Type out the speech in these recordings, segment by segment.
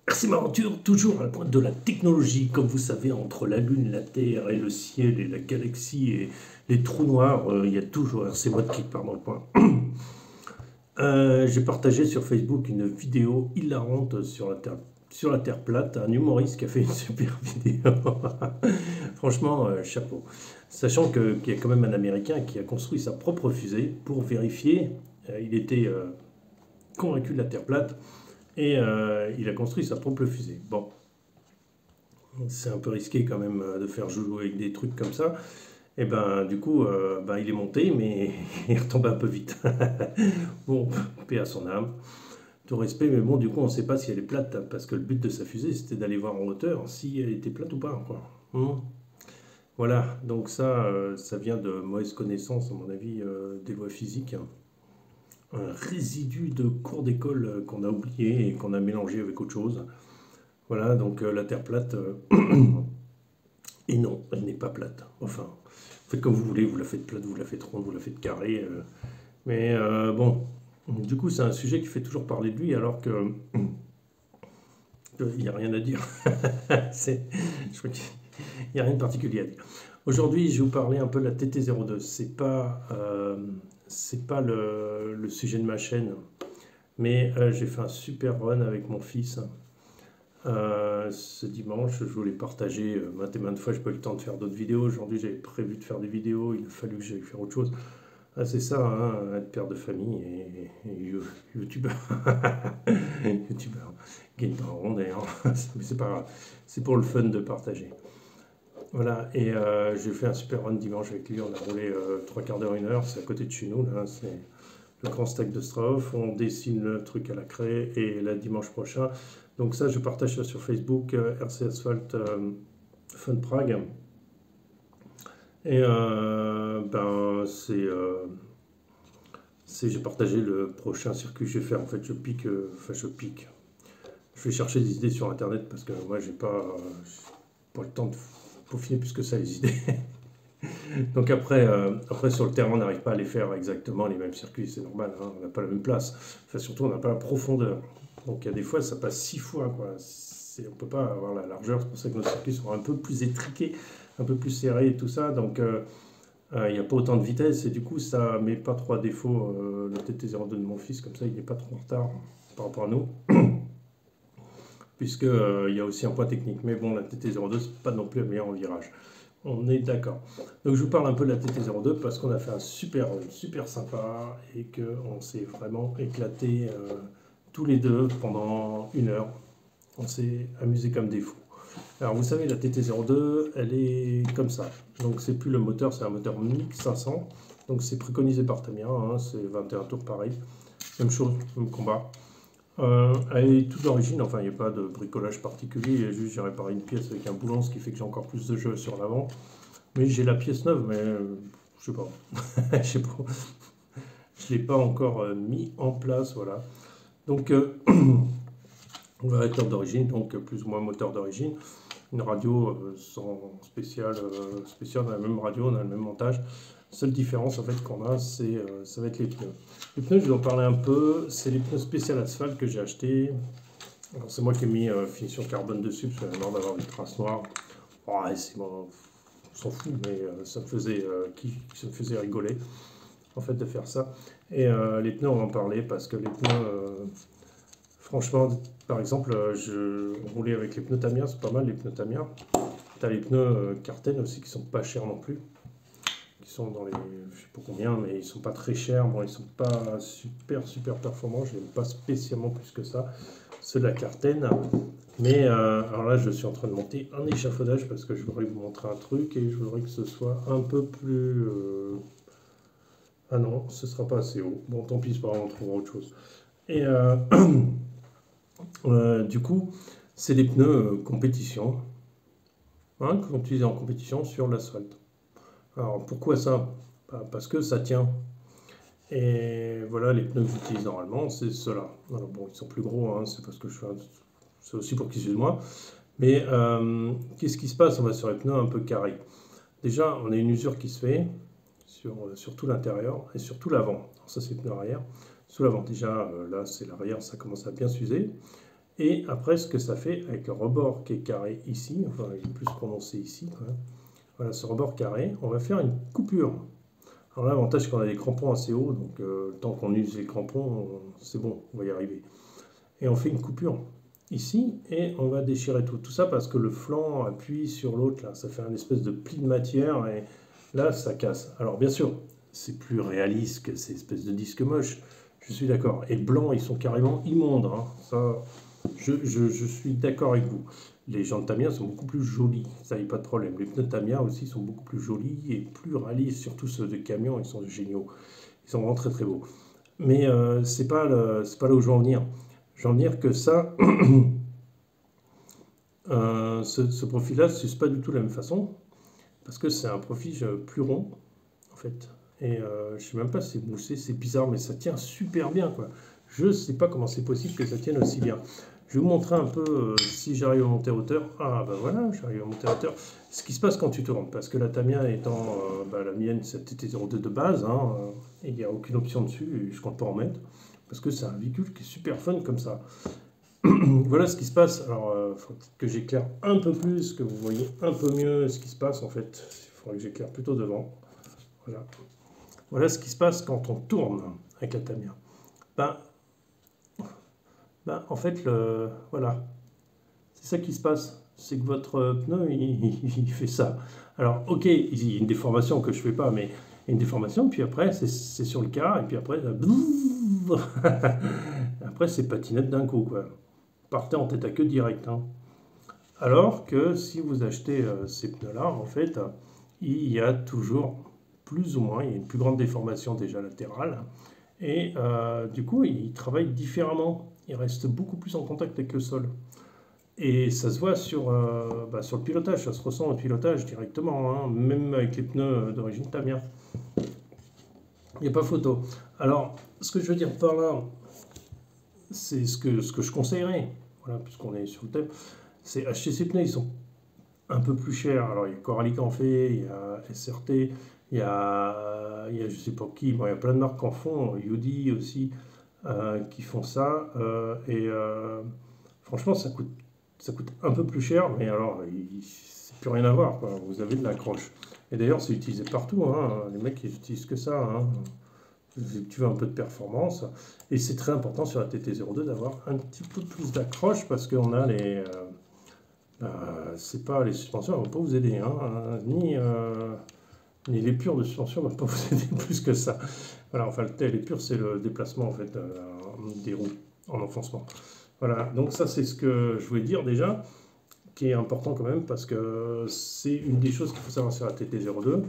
C'est ma aventure, toujours à la pointe de la technologie, comme vous savez, entre la Lune, la Terre et le ciel et la galaxie et les trous noirs, il y a toujours, c'est moi qui parle dans le coin. J'ai partagé sur Facebook une vidéo hilarante sur la Terre plate, un humoriste qui a fait une super vidéo. Franchement, chapeau. Sachant qu'il y a quand même un Américain qui a construit sa propre fusée pour vérifier, il était convaincu de la Terre plate, et il a construit sa propre fusée. Bon, c'est un peu risqué quand même de faire jouer avec des trucs comme ça. Et ben du coup, il est monté, mais il est retombé un peu vite. Bon, paix à son âme, tout respect, mais bon, du coup, on ne sait pas si elle est plate, hein, parce que le but de sa fusée, c'était d'aller voir en hauteur si elle était plate ou pas, quoi. Voilà, donc ça vient de mauvaises connaissances, à mon avis, des lois physiques, hein. Un résidu de cours d'école qu'on a oublié et qu'on a mélangé avec autre chose. Voilà, donc la Terre plate, et non, elle n'est pas plate. Enfin, faites comme vous voulez, vous la faites plate, vous la faites ronde, vous la faites carrée. Mais bon, du coup, c'est un sujet qui fait toujours parler de lui, alors que il n'y a rien à dire. Je crois qu'il n'y a rien de particulier à dire. Aujourd'hui, je vais vous parler un peu de la TT02. C'est pas le sujet de ma chaîne, mais j'ai fait un super run avec mon fils. Ce dimanche, je voulais partager maintes et maintes fois, je n'ai pas eu le temps de faire d'autres vidéos. Aujourd'hui, j'avais prévu de faire des vidéos, il a fallu que j'aille faire autre chose. Ah, c'est ça, hein, être père de famille et youtubeur. Youtubeur. Gagne pas en rond d'ailleurs, mais c'est pas grave. C'est pour le fun de partager. Voilà, et j'ai fait un super run dimanche avec lui. On a roulé 3 quarts d'heure, 1 heure. C'est à côté de chez nous, là. C'est le grand stack de Stroff. On dessine le truc à la craie et là, dimanche prochain. Donc, ça, je partage ça sur Facebook, RC Asphalt Fun Prague. Et j'ai partagé le prochain circuit que je vais faire. En fait, je pique. Je vais chercher des idées sur internet parce que moi, j'ai pas le temps de peaufiner plus que ça les idées. Donc après, sur le terrain, on n'arrive pas à les faire exactement les mêmes circuits, c'est normal, hein, on n'a pas la même place. Enfin, surtout, on n'a pas la profondeur. Donc il y a des fois, ça passe 6 fois, quoi. On ne peut pas avoir la largeur, c'est pour ça que nos circuits sont un peu plus étriqués, un peu plus serrés et tout ça. Donc il n'y a pas autant de vitesse et du coup, ça met pas trop à défaut le TT02 de mon fils, comme ça, il n'est pas trop en retard par rapport à nous. Puisque il y a aussi un point technique. Mais bon, la TT02, c'est pas non plus la meilleure en virage. On est d'accord. Donc je vous parle un peu de la TT02 parce qu'on a fait un super sympa et qu'on s'est vraiment éclaté tous les deux pendant 1 heure. On s'est amusé comme des fous. Alors vous savez, la TT02, elle est comme ça. Donc c'est plus le moteur, c'est un moteur MiX 500. Donc c'est préconisé par Tamiya, hein, c'est 21 tours pareil. Même chose, même combat. Elle est toute d'origine, enfin il n'y a pas de bricolage particulier, juste j'ai réparé une pièce avec un boulon, ce qui fait que j'ai encore plus de jeu sur l'avant. Mais j'ai la pièce neuve, mais je sais pas, je sais pas, je l'ai pas encore mis en place, voilà. Donc variateur d'origine, donc plus ou moins moteur d'origine, une radio sans spécial, on a la même radio, on a le même montage. Seule différence en fait qu'on a, ça va être les pneus. Les pneus, je vais en parler un peu. C'est les pneus spécial asphalte que j'ai acheté. C'est moi qui ai mis finition carbone dessus parce que j'ai marre d'avoir des traces noires. Ouais, c'est bon, on s'en fout, mais ça me faisait rigoler en fait de faire ça. Et les pneus, on va en parler parce que les pneus, franchement, par exemple, je roulais avec les pneus Tamiya, c'est pas mal les pneus Tamiya. T'as les pneus Carten aussi qui sont pas chers non plus. Qui sont dans les, je sais pas combien, mais ils sont pas très chers. Bon, ils sont pas super performants. Je n'aime pas spécialement plus que ça. Ceux de la Carten. Mais alors là, je suis en train de monter un échafaudage parce que je voudrais vous montrer un truc et je voudrais que ce soit un peu plus. Ah non, ce sera pas assez haut. Bon, tant pis, c'est pas grave, on trouvera autre chose. Et du coup, c'est des pneus compétition, hein, qu'on utilise en compétition sur l'asphalte. Alors pourquoi ça? Parce que ça tient. Et voilà, les pneus que j'utilise normalement, c'est ceux-là. Alors bon, ils sont plus gros, hein, c'est parce que c'est aussi pour qu'ils suivent moi. Mais qu'est-ce qui se passe? On va sur les pneus un peu carrés. Déjà, on a une usure qui se fait sur tout l'intérieur et sur tout l'avant. Ça, c'est le pneu arrière. Sous l'avant, déjà, là, c'est l'arrière, ça commence à bien s'user. Et après, ce que ça fait avec le rebord qui est carré ici, enfin il est plus prononcé ici, quoi. Voilà, ce rebord carré, on va faire une coupure. Alors là, l'avantage, c'est qu'on a des crampons assez hauts, donc tant qu'on use les crampons, c'est bon, on va y arriver. Et on fait une coupure ici, et on va déchirer tout. Tout ça parce que le flanc appuie sur l'autre, là, ça fait un espèce de pli de matière, et là, ça casse. Alors bien sûr, c'est plus réaliste que ces espèces de disques moches, je suis d'accord. Et blancs, ils sont carrément immondes, hein. Ça, je suis d'accord avec vous. Les jantes Tamiya sont beaucoup plus jolies, ça n'y a pas de problème. Les pneus Tamiya aussi sont beaucoup plus jolis et plus réalistes, surtout ceux de camion, ils sont géniaux. Ils sont vraiment très très beaux. Mais c'est pas là où je veux en venir. Je veux en venir que ça, ce profil-là ne s'use pas du tout de la même façon, parce que c'est un profil plus rond, en fait. Et je sais même pas si c'est moussé, c'est bizarre, mais ça tient super bien, quoi. Je sais pas comment c'est possible que ça tienne aussi bien. Je vais vous montrer un peu si j'arrive à monter à hauteur. Ah ben voilà, j'arrive à monter à hauteur. Ce qui se passe quand tu tournes, parce que la Tamiya étant la mienne, c'est TT02 de base, hein, et il n'y a aucune option dessus, et je compte pas en mettre, parce que c'est un véhicule qui est super fun comme ça. Voilà ce qui se passe. Alors, il faut que j'éclaire un peu plus, que vous voyez un peu mieux ce qui se passe en fait. Il faudrait que j'éclaire plutôt devant. Voilà. Voilà ce qui se passe quand on tourne avec la Tamiya. En fait, voilà, c'est ça qui se passe. C'est que votre pneu, il fait ça. Alors, ok, il y a une déformation que je ne fais pas, mais il y a une déformation, puis après, c'est sur le quart, et puis après, après c'est patinette d'un coup, quoi. Partez en tête à queue direct, hein. Alors que si vous achetez ces pneus-là, en fait, il y a toujours plus ou moins, il y a une plus grande déformation déjà latérale, et du coup, ils travaillent différemment. Ils restent beaucoup plus en contact avec le sol. Et ça se voit sur le pilotage, ça se ressent au pilotage directement, hein, même avec les pneus d'origine Tamiya. Il n'y a pas photo. Alors, ce que je veux dire par là, c'est ce que je conseillerais, voilà, puisqu'on est sur le thème, c'est acheter ces pneus, ils sont un peu plus chers. Alors, il y a Coralie qui en fait, il y a SRT, il y a je sais pas qui, bon, il y a plein de marques qui en font, Yudi aussi, qui font ça. Franchement, ça coûte un peu plus cher, mais alors, c'est plus rien à voir, quoi. Vous avez de l'accroche. Et d'ailleurs, c'est utilisé partout, hein. Les mecs, ils utilisent que ça, hein. Tu veux un peu de performance. Et c'est très important sur la TT02 d'avoir un petit peu plus d'accroche parce qu'on a c'est pas les suspensions, elles ne vont pas vous aider, hein, ni les pures de suspension ne vont pas vous aider plus que ça. Voilà, enfin, les pures, c'est le déplacement en fait des roues en enfoncement. Voilà, donc ça, c'est ce que je voulais dire déjà, qui est important quand même parce que c'est une des choses qu'il faut savoir sur la TT02.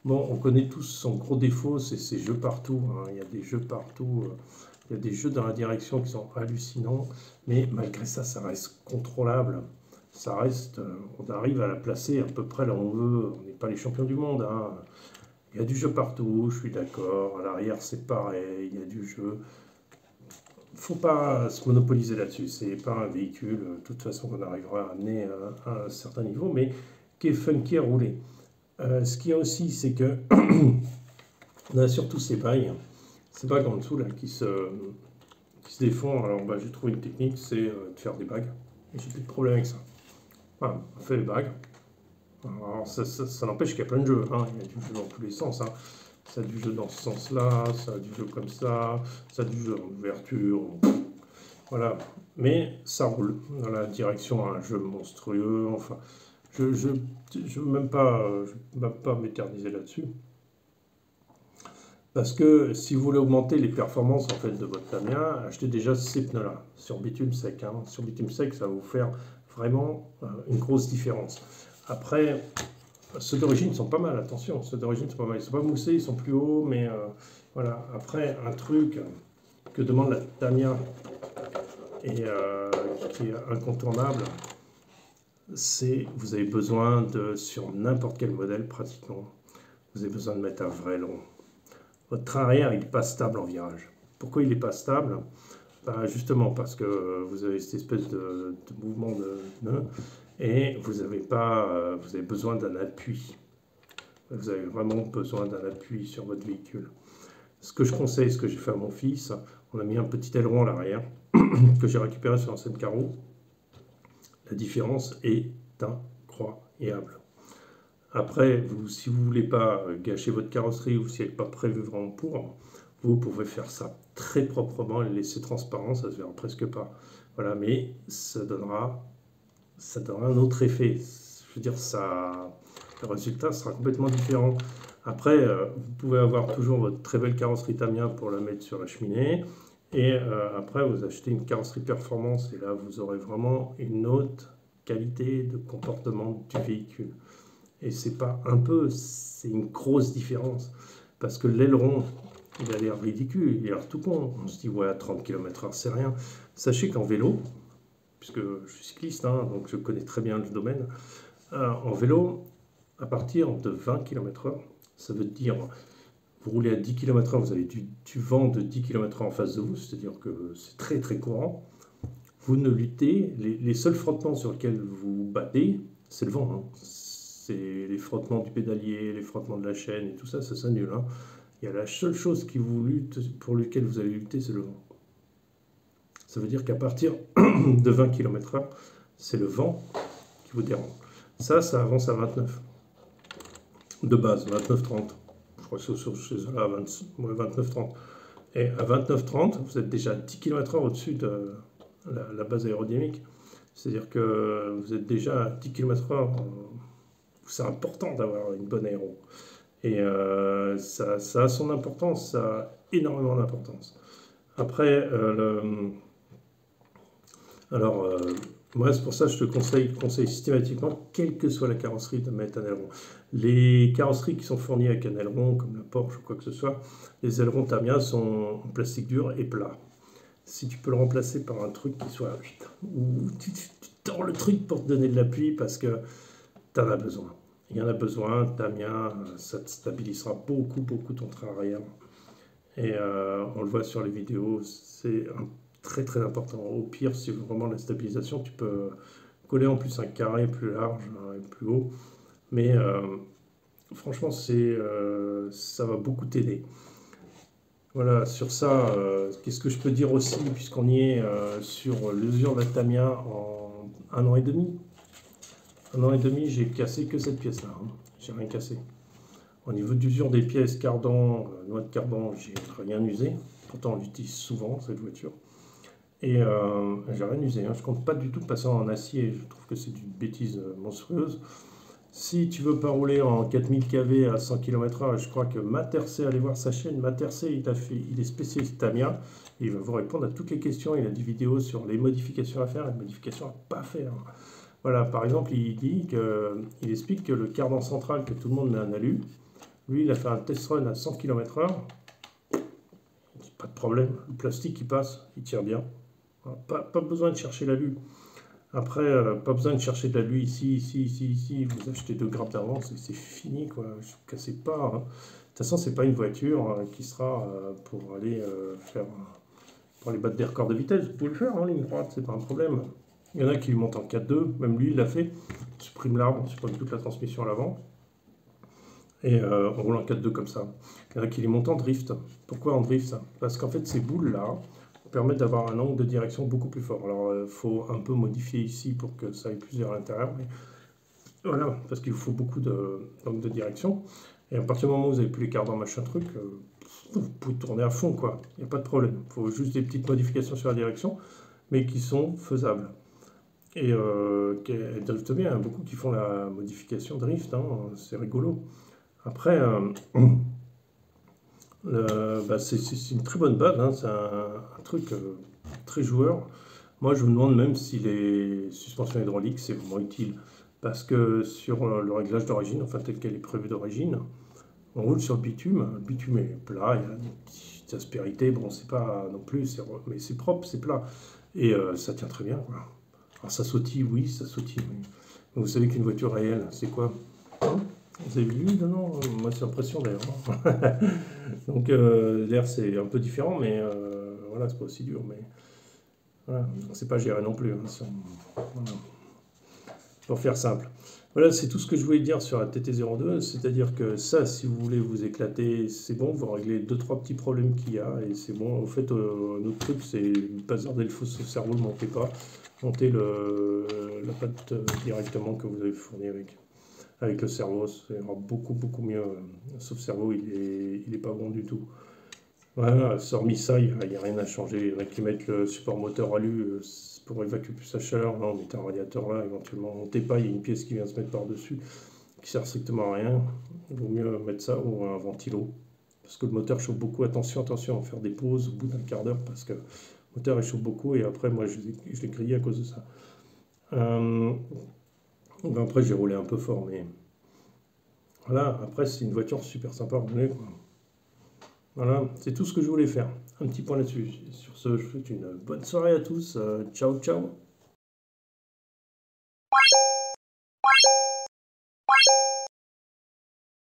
Bon, on connaît tous son gros défaut, c'est ses jeux partout, hein. Il y a des jeux partout, il y a des jeux dans la direction qui sont hallucinants, mais malgré ça, ça reste contrôlable. Ça reste, on arrive à la placer à peu près là où on veut, on n'est pas les champions du monde, hein. Il y a du jeu partout, je suis d'accord, à l'arrière c'est pareil, il y a du jeu. Il ne faut pas se monopoliser là-dessus, c'est pas un véhicule, de toute façon qu'on arrivera à amener à un certain niveau, mais qui est funky à rouler. Ce qu'il y a aussi, c'est que on a surtout ces bagues en dessous là, qui se défont. Alors j'ai trouvé une technique, c'est de faire des bagues. Et j'ai plus de problème avec ça. Voilà, on fait les bagues. Alors ça n'empêche qu'il y a plein de jeux, hein. Il y a du jeu dans tous les sens, hein. Ça a du jeu dans ce sens-là, ça a du jeu comme ça a du jeu en ouverture. Voilà, mais ça roule dans la direction à un jeu monstrueux. Enfin, je ne veux même pas m'éterniser là-dessus. Parce que si vous voulez augmenter les performances en fait, de votre Tamiya, achetez déjà ces pneus-là sur bitume sec, hein. Sur bitume sec, ça va vous faire vraiment une grosse différence. Après, ceux d'origine sont pas mal, attention, ceux d'origine sont pas mal. Ils sont pas moussés, ils sont plus hauts, mais voilà. Après, un truc que demande la Tamiya et qui est incontournable, c'est vous avez besoin de, sur n'importe quel modèle pratiquement, vous avez besoin de mettre un vrai long. Votre train arrière, il n'est pas stable en virage. Pourquoi il n'est pas stable? Justement parce que vous avez cette espèce de mouvement de nœud et vous avez besoin d'un appui. Vous avez vraiment besoin d'un appui sur votre véhicule. Ce que je conseille, ce que j'ai fait à mon fils, on a mis un petit aileron à l'arrière. que j'ai récupéré sur l'ancienne carreau, la différence est incroyable. Après, si vous ne voulez pas gâcher votre carrosserie ou si elle n'est pas prévue vraiment pour, vous pouvez faire ça très proprement et le laisser transparent, ça ne se verra presque pas. Voilà, mais ça donnera un autre effet. Je veux dire, le résultat sera complètement différent. Après, vous pouvez avoir toujours votre très belle carrosserie Tamiya pour la mettre sur la cheminée. Et après, vous achetez une carrosserie performance et là, vous aurez vraiment une autre qualité de comportement du véhicule. Et c'est pas un peu, c'est une grosse différence. Parce que l'aileron, il a l'air ridicule, il a l'air tout con. On se dit, ouais, à 30 km/h, c'est rien. Sachez qu'en vélo, puisque je suis cycliste, hein, donc je connais très bien le domaine, en vélo, à partir de 20 km/h, ça veut dire, vous roulez à 10 km/h, vous avez du vent de 10 km/h en face de vous, c'est-à-dire que c'est très très courant. Vous ne luttez, les seuls frottements sur lesquels vous battez, c'est le vent. Hein. C'est les frottements du pédalier, les frottements de la chaîne et tout ça, ça s'annule. Hein. Il y a la seule chose pour laquelle vous allez lutter, c'est le vent. Ça veut dire qu'à partir de 20 km/h, c'est le vent qui vous dérange. Ça avance à 29. De base, 29-30. Je crois que c'est chez eux là, 29-30. Et à 29-30, vous êtes déjà à 10 km/h au-dessus de la base aérodynamique. C'est-à-dire que vous êtes déjà à 10 km/h. C'est important d'avoir une bonne aéro. Et ça a son importance, ça a énormément d'importance. Après, moi, c'est pour ça que je te conseille systématiquement, quelle que soit la carrosserie, de mettre un aileron. Les carrosseries qui sont fournies avec un aileron, comme la Porsche ou quoi que ce soit, les ailerons Tamiya sont en plastique dur et plat. Si tu peux le remplacer par un truc qui soit... où tu tords le truc pour te donner de l'appui parce que tu en as besoin. Il y en a besoin, Tamiya, ça te stabilisera beaucoup ton train arrière. Et on le voit sur les vidéos, c'est très très important. Au pire, si vraiment la stabilisation, tu peux coller en plus un carré plus large et plus haut. Mais franchement, ça va beaucoup t'aider. Voilà, sur ça, qu'est-ce que je peux dire aussi, puisqu'on y est sur l'usure de la Tamiya en 1 an et demi. 1 an et demi, j'ai cassé que cette pièce-là. Hein. J'ai rien cassé. Au niveau d'usure des pièces, cardan, noix de cardan, j'ai rien usé. Pourtant, on l'utilise souvent, cette voiture. Et j'ai rien usé. Hein. Je compte pas du tout passer en acier. Je trouve que c'est une bêtise monstrueuse. Si tu veux pas rouler en 4000 kV à 100 km/h, je crois que Matercé, allez voir sa chaîne. Matercé, il est spécialiste Tamiya. Il va vous répondre à toutes les questions. Il a des vidéos sur les modifications à faire et les modifications à pas faire. Voilà, par exemple, il explique que le cardan central que tout le monde met en alu, lui, il a fait un test run à 100 km/h. Pas de problème. Le plastique, il passe, il tire bien. Pas besoin de chercher l'alu. Après, pas besoin de chercher de l'alu ici. Vous achetez 2 grammes d'avance et c'est fini, quoi. Je ne cassez pas. Hein. De toute façon, c'est pas une voiture qui sera pour aller pour aller battre des records de vitesse. Vous pouvez le faire en ligne droite, c'est pas un problème. Il y en a qui lui montent en 4.2, même lui, il l'a fait. Il supprime l'arbre, on supprime toute la transmission à l'avant. Et on roule en 4.2 comme ça. Il y en a qui les montent en drift. Pourquoi en drift? Parce qu'en fait, ces boules-là permettent d'avoir un angle de direction beaucoup plus fort. Alors, il faut un peu modifier ici pour que ça aille plus vers l'intérieur. Mais voilà, parce qu'il vous faut beaucoup d'angle de direction. Et à partir du moment où vous n'avez plus les cardans, machin truc, vous pouvez tourner à fond, quoi. Il n'y a pas de problème. Il faut juste des petites modifications sur la direction, mais qui sont faisables. Et elles driftent bien. Il y en a beaucoup qui font la modification drift. Hein, c'est rigolo. Après, c'est une très bonne base, hein, c'est un truc très joueur. Moi, je me demande même si les suspensions hydrauliques, c'est vraiment utile. Parce que sur le réglage d'origine, enfin tel qu'elle est prévue d'origine, on roule sur le bitume est plat, il y a des petites aspérités, bon, c'est pas non plus, mais c'est propre, c'est plat. Et ça tient très bien, quoi. Alors ça sautille, oui, ça sautille. Oui. Vous savez qu'une voiture réelle, c'est quoi? Vous avez vu? Non, moi c'est l'impression d'ailleurs. Donc l'air c'est un peu différent, mais voilà, c'est pas aussi dur. Mais voilà, c'est pas géré non plus. Hein, voilà. Pour faire simple. Voilà, c'est tout ce que je voulais dire sur la TT02, c'est-à-dire que ça, si vous voulez vous éclater, c'est bon, vous réglez deux trois petits problèmes qu'il y a, et c'est bon. En fait, notre truc, c'est pas zarder le faux cerveau, ne montez pas, montez la pâte directement que vous avez fourni avec le cerveau, ça ira beaucoup mieux. Sauf cerveau, il est pas bon du tout. Voilà, hormis ça, il n'y a rien à changer. Il y en a qui mettent le support moteur alu pour évacuer plus sa chaleur. Là, on met un radiateur là, éventuellement. Montez pas, il y a une pièce qui vient se mettre par-dessus, qui sert strictement à rien. Il vaut mieux mettre ça ou un ventilo. Parce que le moteur chauffe beaucoup. Attention, faire des pauses au bout d'un quart d'heure parce que le moteur il chauffe beaucoup et après, moi, je l'ai grillé à cause de ça. Après, j'ai roulé un peu fort, mais voilà. Après, c'est une voiture super sympa à rouler, quoi. Voilà, c'est tout ce que je voulais faire. Un petit point là-dessus. Sur ce, je vous souhaite une bonne soirée à tous. Ciao, ciao.